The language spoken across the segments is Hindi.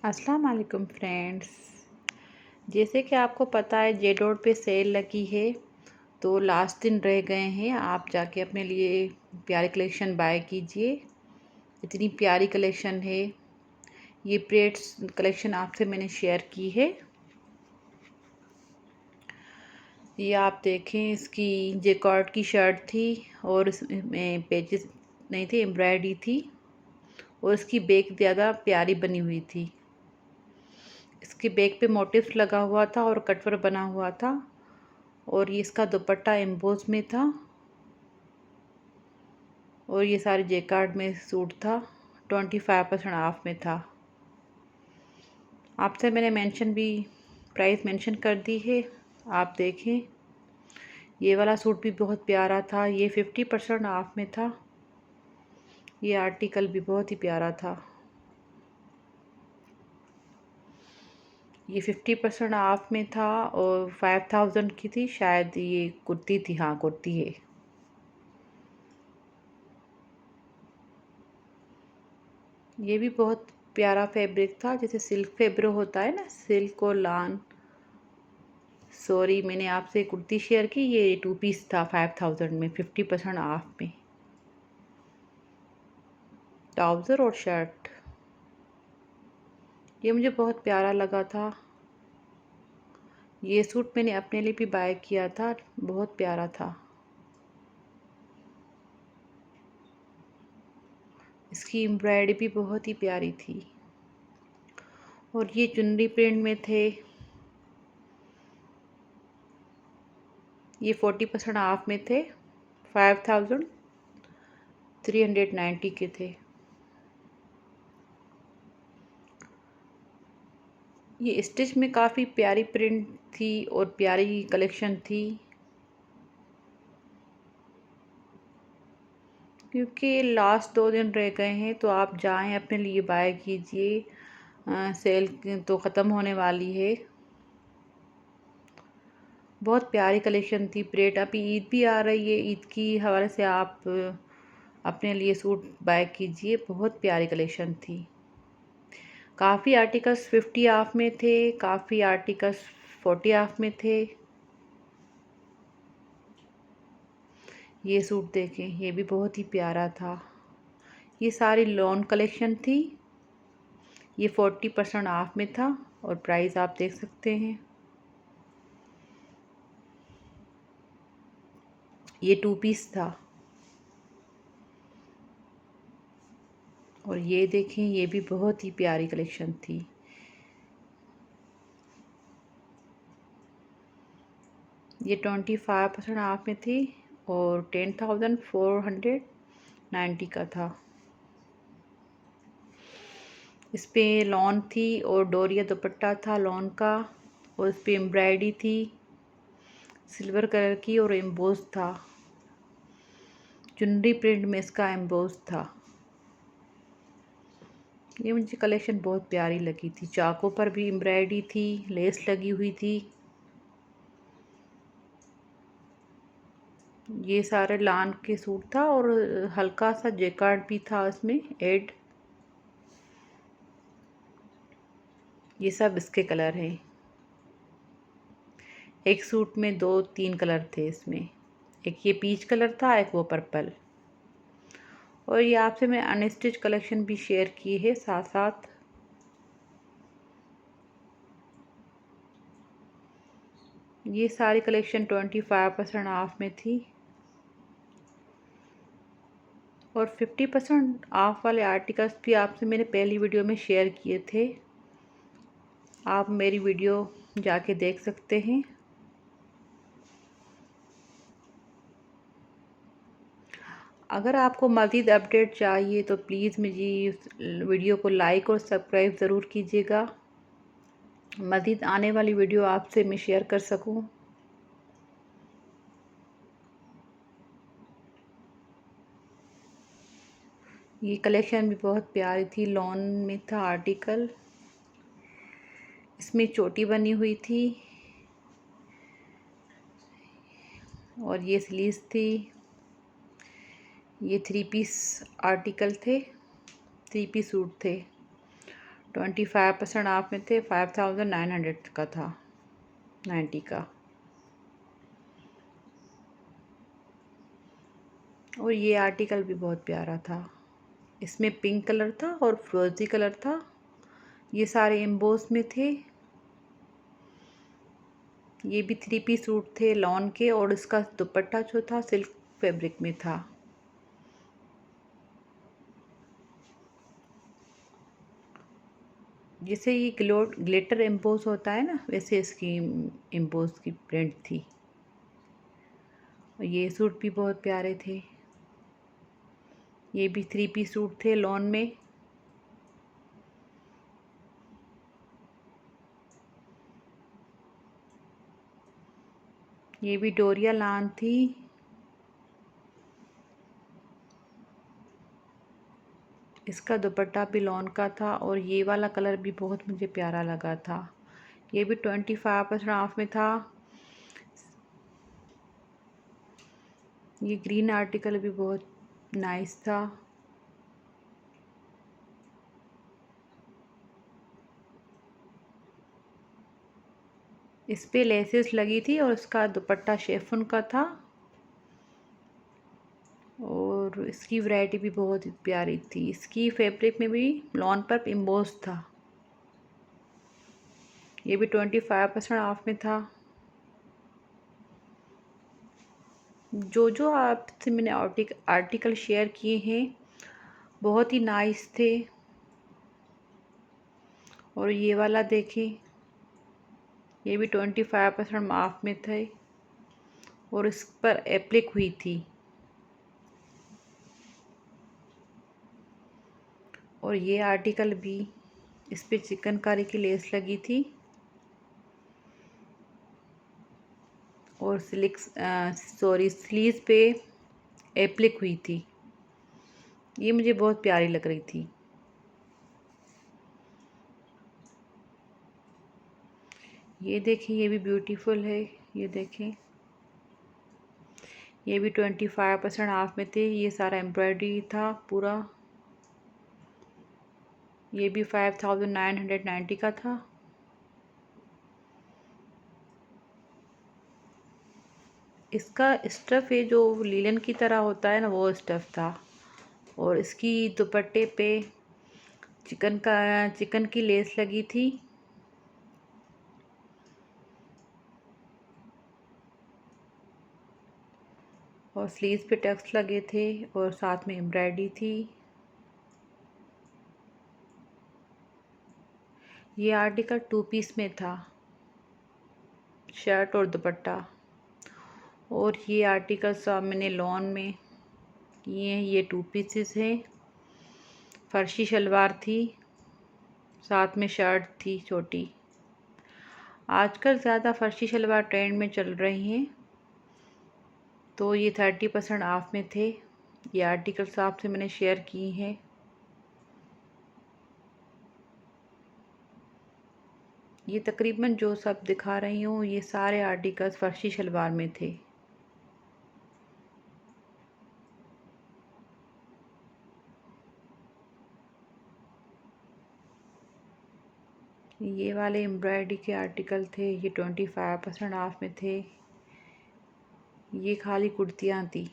अस्सलाम वालेकुम फ्रेंड्स। जैसे कि आपको पता है जे डॉट पे सेल लगी है, तो लास्ट दिन रह गए हैं। आप जाके अपने लिए प्यारी कलेक्शन बाय कीजिए। इतनी प्यारी कलेक्शन है। ये प्लेट्स कलेक्शन आपसे मैंने शेयर की है। ये आप देखें, इसकी जेकॉर्ड की शर्ट थी और इसमें पेजेस नहीं थे, एम्ब्रॉयडरी थी और इसकी बैक ज़्यादा प्यारी बनी हुई थी। इसके बैक पे मोटिव्स लगा हुआ था और कटवर्क बना हुआ था और ये इसका दुपट्टा एम्बोस में था और ये सारी जेकार्ड में सूट था। 25% ऑफ में था। आपसे मैंने प्राइस मेंशन कर दी है। आप देखें, ये वाला सूट भी बहुत प्यारा था। ये 50% ऑफ में था। ये आर्टिकल भी बहुत ही प्यारा था। ये 50% ऑफ में था और 5000 की थी शायद। ये कुर्ती थी, हाँ कुर्ती है। ये भी बहुत प्यारा फैब्रिक था, जैसे सिल्क फैब्रिक होता है ना, सिल्क और लान। सॉरी, मैंने आपसे कुर्ती शेयर की। ये 2 पीस था 5000 में, 50% ऑफ में। ट्राउज़र और शर्ट, ये मुझे बहुत प्यारा लगा था। ये सूट मैंने अपने लिए भी बाय किया था, बहुत प्यारा था। इसकी एम्ब्रॉयडरी भी बहुत ही प्यारी थी और ये चुनरी प्रिंट में थे। ये 40% ऑफ में थे। 5390 के थे। ये स्टिच में काफ़ी प्यारी प्रिंट थी और प्यारी कलेक्शन थी। क्योंकि लास्ट 2 दिन रह गए हैं, तो आप जाएं अपने लिए बाय कीजिए। सेल तो ख़त्म होने वाली है। बहुत प्यारी कलेक्शन थी। प्लेट अभी ईद भी आ रही है, ईद की हवाले से आप अपने लिए सूट बाय कीजिए। बहुत प्यारी कलेक्शन थी। काफ़ी आर्टिकल्स 50 ऑफ में थे, काफ़ी आर्टिकल्स 40 ऑफ में थे। ये सूट देखें, ये भी बहुत ही प्यारा था। ये सारी लॉन कलेक्शन थी। ये 40% ऑफ में था और प्राइस आप देख सकते हैं। ये 2 पीस था और ये देखें, ये भी बहुत ही प्यारी कलेक्शन थी। ये 25% ऑफ में थी और 10,490 का था। इस पे लॉन थी और डोरिया दुपट्टा था लॉन का और इस पे एम्ब्रॉयडरी थी सिल्वर कलर की और एम्बोस था। चुनरी प्रिंट में इसका एम्बोस था। ये मुझे कलेक्शन बहुत प्यारी लगी थी। चाकों पर भी एम्ब्रॉयडरी थी, लेस लगी हुई थी। ये सारे लान के सूट था और हल्का सा जेकार्ड भी था इसमें ऐड। ये सब इसके कलर हैं। एक सूट में 2-3 कलर थे इसमें। एक ये पीच कलर था, एक वो पर्पल। और ये आपसे मैं अनस्टिच कलेक्शन भी शेयर की है साथ साथ। ये सारी कलेक्शन 25% ऑफ में थी और 50% ऑफ वाले आर्टिकल्स भी आपसे मैंने पहली वीडियो में शेयर किए थे। आप मेरी वीडियो जाके देख सकते हैं। अगर आपको मज़ीद अपडेट चाहिए तो प्लीज़ मेरी वीडियो को लाइक और सब्सक्राइब ज़रूर कीजिएगा। मज़ीद आने वाली वीडियो आपसे मैं शेयर कर सकूं। ये कलेक्शन भी बहुत प्यारी थी। लॉन में था आर्टिकल। इसमें चोटी बनी हुई थी और ये स्लीव्स थी। ये 3 पीस आर्टिकल थे, 3 पीस सूट थे। 25% ऑफ में थे, 5900 का था, 90 का। और ये आर्टिकल भी बहुत प्यारा था, इसमें पिंक कलर था और फ्रोजी कलर था, ये सारे एम्बोस में थे। ये भी 3 पीस सूट थे लॉन के, और इसका दुपट्टा जो था सिल्क फैब्रिक में था। जैसे ये ग्लिटर एम्बोस होता है ना, वैसे इसकी एम्बोस की प्रिंट थी। और ये सूट भी बहुत प्यारे थे, ये भी 3 पीस सूट थे लॉन में। ये भी डोरिया लान थी। इसका दुपट्टा भी लॉन का था, और ये वाला कलर भी बहुत मुझे प्यारा लगा था। ये भी 25% ऑफ में था। ये ग्रीन आर्टिकल भी बहुत नाइस था। इस पे लेसेस लगी थी, और इसका दुपट्टा शिफॉन का था, और इसकी वैरायटी भी बहुत प्यारी थी। इसकी फैब्रिक में भी लॉन पर एम्बोस था। ये भी 25% ऑफ में था। जो आपसे मैंने आर्टिकल शेयर किए हैं बहुत ही नाइस थे। और ये वाला देखें, ये भी 25% ऑफ में थे, और इस पर एप्लिक हुई थी। और ये आर्टिकल भी, इस पे चिकनकारी की लेस लगी थी, और स्लीव्स पे एप्लिक हुई थी। ये मुझे बहुत प्यारी लग रही थी। ये देखें, ये भी ब्यूटीफुल है। ये देखें, ये भी 25% ऑफ में थे। ये सारा एम्ब्रॉयडरी था पूरा। ये भी 5990 का था। इसका स्टफ़ है जो लीलन की तरह होता है ना, वो स्टफ़ था। और इसकी दुपट्टे पे चिकन की लेस लगी थी। और स्लीव्स पे टक्स लगे थे, और साथ में एम्ब्रॉयडरी थी। ये आर्टिकल 2 पीस में था, शर्ट और दुपट्टा। और ये आर्टिकल सब मैंने लॉन में किए हैं। ये 2 पीसेस हैं। फर्शी शलवार थी, साथ में शर्ट थी छोटी। आजकल ज़्यादा फर्शी शलवार ट्रेंड में चल रही हैं, तो ये 30% ऑफ में थे। ये आर्टिकल्स आपसे मैंने शेयर किए हैं। ये तकरीबन जो सब दिखा रही हूँ, ये सारे आर्टिकल्स फर्शी शलवार में थे। ये वाले एम्ब्रॉयडरी के आर्टिकल थे, ये 25% ऑफ में थे। ये खाली कुर्तियाँ थी।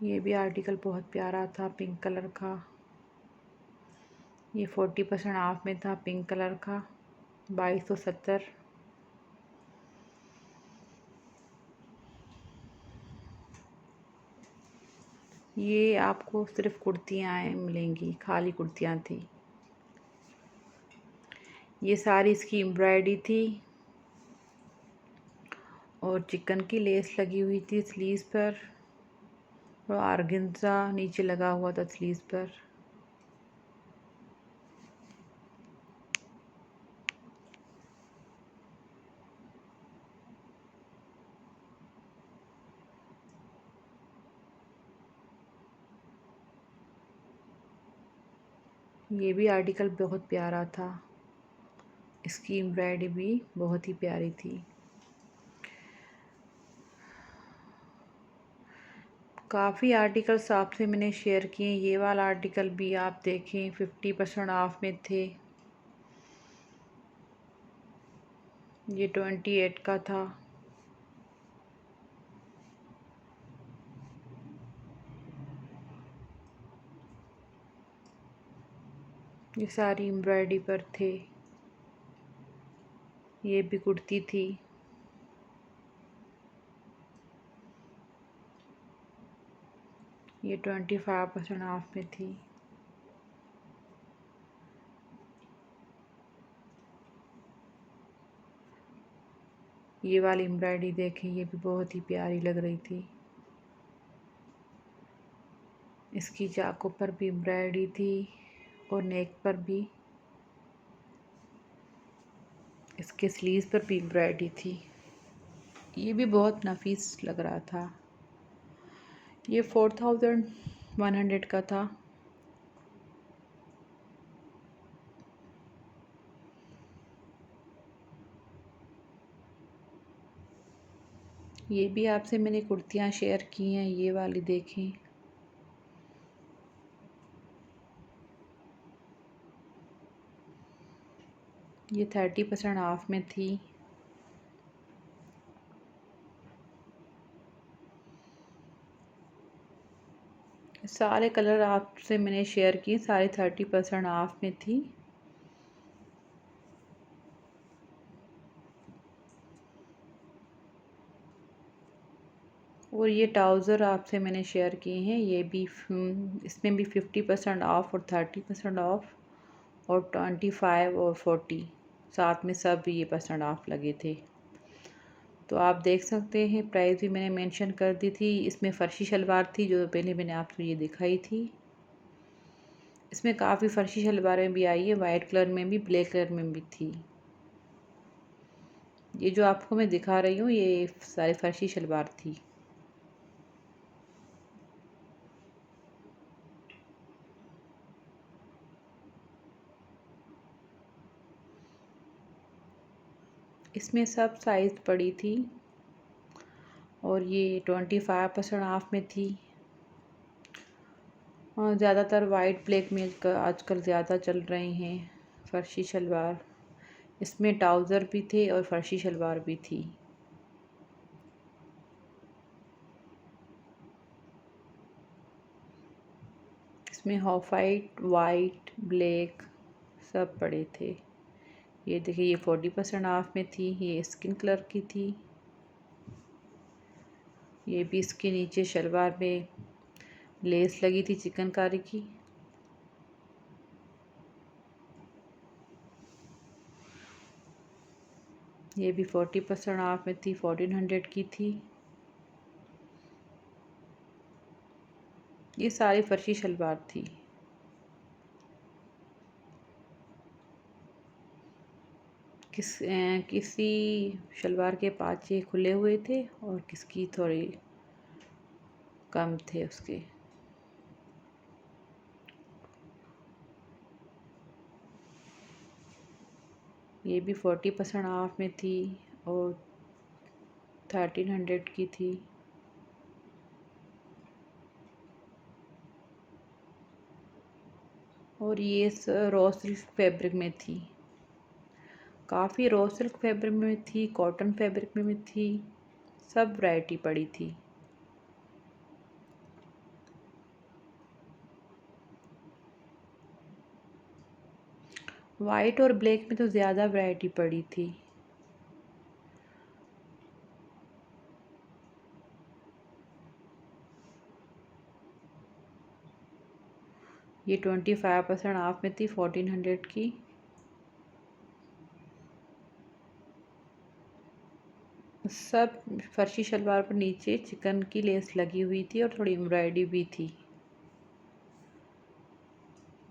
ये भी आर्टिकल बहुत प्यारा था, पिंक कलर का। ये 40% ऑफ में था, पिंक कलर का, 2270। ये आपको सिर्फ कुर्तियाँ मिलेंगी, खाली कुर्तियाँ थी। ये सारी इसकी एम्ब्रॉयडरी थी, और चिकन की लेस लगी हुई थी स्लीव्स पर, और ऑर्गेन्जा नीचे लगा हुआ था स्लीव्स पर। ये भी आर्टिकल बहुत प्यारा था, इसकी एम्ब्रॉयडरी भी बहुत ही प्यारी थी। काफ़ी आर्टिकल्स आपसे मैंने शेयर किए। ये वाला आर्टिकल भी आप देखें, 50% ऑफ में थे। ये 28 का था। ये सारी एम्ब्रॉयडरी पर थे। ये भी कुर्ती थी। ये 25% ऑफ में थी। ये वाली एम्ब्रॉयडरी देखें, ये भी बहुत ही प्यारी लग रही थी। इसकी चाकों पर भी एम्ब्रॉयडरी थी और नेक पर भी। इसके स्लीव्स पर भी एम्ब्रॉयडरी थी। ये भी बहुत नफीस लग रहा था। ये 4100 का था। ये भी आपसे मैंने कुर्तियाँ शेयर की हैं, ये वाली देखें। ये 30% ऑफ में थी। सारे कलर आपसे मैंने शेयर किए, सारे 30% ऑफ में थी। और ये ट्राउज़र आपसे मैंने शेयर किए हैं, ये भी इसमें भी 50% ऑफ और 30% ऑफ और 25 और 40 साथ में सब ये % ऑफ लगे थे। तो आप देख सकते हैं, प्राइस भी मैंने मेंशन कर दी थी। इसमें फ़र्शी शलवार थी जो पहले मैंने आपको ये दिखाई थी। इसमें काफ़ी फ़र्शी शलवारें भी आई है, वाइट कलर में भी, ब्लैक कलर में भी थी। ये जो आपको मैं दिखा रही हूँ, ये सारी फ़र्शी शलवार थी। इसमें सब साइज़ पड़ी थी और ये 25% ऑफ में थी। और ज़्यादातर वाइट ब्लैक में आजकल ज़्यादा चल रहे हैं फ़र्शी शलवार। इसमें ट्राउज़र भी थे और फ़र्शी शलवार भी थी। इसमें ऑफ वाइट, वाइट, ब्लैक सब पड़े थे। ये देखिए, ये 40% ऑफ में थी। ये स्किन कलर की थी। ये भी इसके नीचे शलवार में लेस लगी थी चिकनकारी की। ये भी 40% ऑफ में थी, 1400 की थी। ये सारी फर्शी शलवार थी। किसी शलवार के पाँचे खुले हुए थे और किसकी थोड़ी कम थे उसके। ये भी 40% ऑफ में थी और 1300 की थी। और ये रॉ सिल्क फैब्रिक में थी। काफ़ी रॉ सिल्क फैब्रिक में थी, कॉटन फैब्रिक में थी, सब वैरायटी पड़ी थी। वाइट और ब्लैक में तो ज़्यादा वैरायटी पड़ी थी। ये 25% ऑफ में थी, 1400 की। सब फर्शी शलवार पर नीचे चिकन की लेस लगी हुई थी और थोड़ी एम्ब्रॉयडरी भी थी।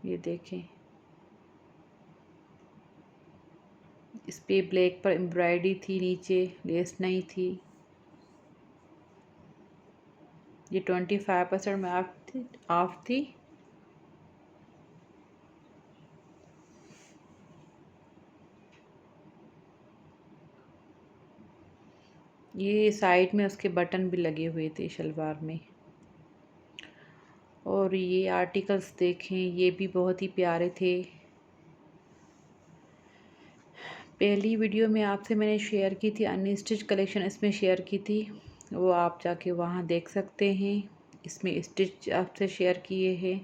ये देखें, इस पे ब्लैक पर एम्ब्रॉयडरी थी, नीचे लेस नहीं थी। ये 25% में ऑफ थी। ये साइड में उसके बटन भी लगे हुए थे शलवार में। और ये आर्टिकल्स देखें, ये भी बहुत ही प्यारे थे। पहली वीडियो में आपसे मैंने शेयर की थी, अनस्टिच कलेक्शन इसमें शेयर की थी, वो आप जाके वहाँ देख सकते हैं। इसमें स्टिच आपसे शेयर किए हैं।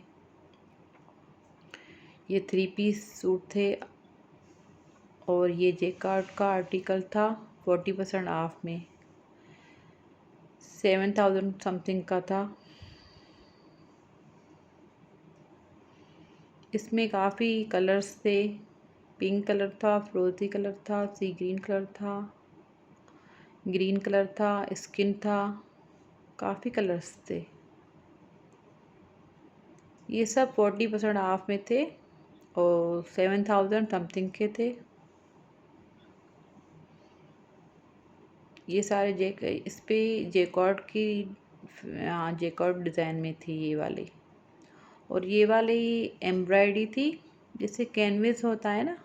ये 3 पीस सूट थे और ये जेकार्ड का आर्टिकल था 40% ऑफ में, 7000 समथिंग का था। इसमें काफ़ी कलर्स थे, पिंक कलर था, फिरोजी कलर था, सी ग्रीन कलर था, ग्रीन कलर था, स्किन था, काफ़ी कलर्स थे। ये सब 40% ऑफ में थे और 7000 समथिंग के थे। ये सारे इस पे जेकॉर्ड की जेकॉर्ड डिज़ाइन में थी ये वाली। और ये वाली एम्ब्रॉयडरी थी, जैसे कैनवस होता है ना,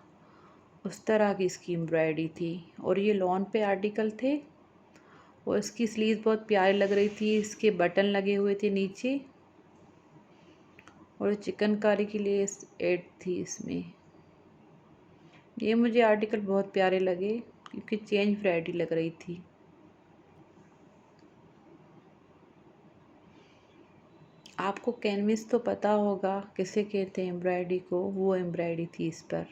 उस तरह की इसकी एम्ब्रॉयडरी थी। और ये लॉन पे आर्टिकल थे और इसकी स्लीव बहुत प्यारी लग रही थी। इसके बटन लगे हुए थे नीचे और चिकनकारी के लिए एड थी इसमें। ये मुझे आर्टिकल बहुत प्यारे लगे क्योंकि चेंज वैरायटी लग रही थी। आपको कैनवस तो पता होगा किसे कहते हैं एम्ब्रॉयडरी को, वो एम्ब्रॉयडरी थी इस पर।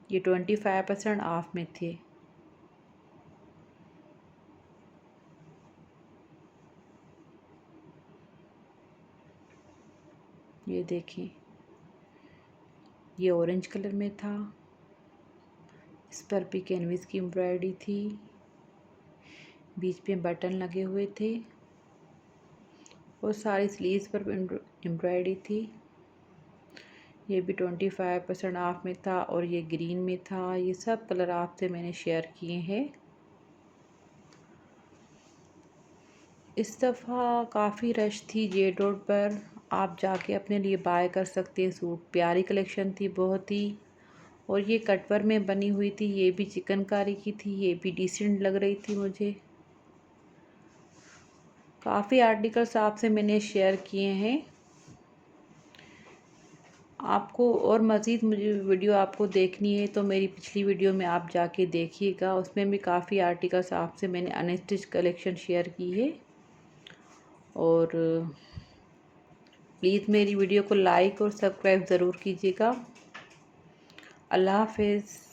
ये 25% ऑफ में थे। ये देखिए, ये ऑरेंज कलर में था, इस पर भी कैनवस की एम्ब्रॉयडरी थी, बीच में बटन लगे हुए थे और सारी स्लीव्स पर एम्ब्रॉयडरी थी। ये भी 25% ऑफ में था और ये ग्रीन में था। ये सब कलर आपसे मैंने शेयर किए हैं। इस दफ़ा काफ़ी रश थी जे रोड पर, आप जाके अपने लिए बाय कर सकते हैं सूट। प्यारी कलेक्शन थी बहुत ही। और ये कटवर में बनी हुई थी, ये भी चिकनकारी की थी, ये भी डिसेंट लग रही थी मुझे। काफ़ी आर्टिकल्स आपसे मैंने शेयर किए हैं। आपको और मज़ीद मुझे वीडियो आपको देखनी है तो मेरी पिछली वीडियो में आप जाके देखिएगा, उसमें भी काफ़ी आर्टिकल्स आपसे मैंने अनस्टिच कलेक्शन शेयर की है। और प्लीज़ मेरी वीडियो को लाइक और सब्सक्राइब ज़रूर कीजिएगा। अल्लाह हाफ़िज़।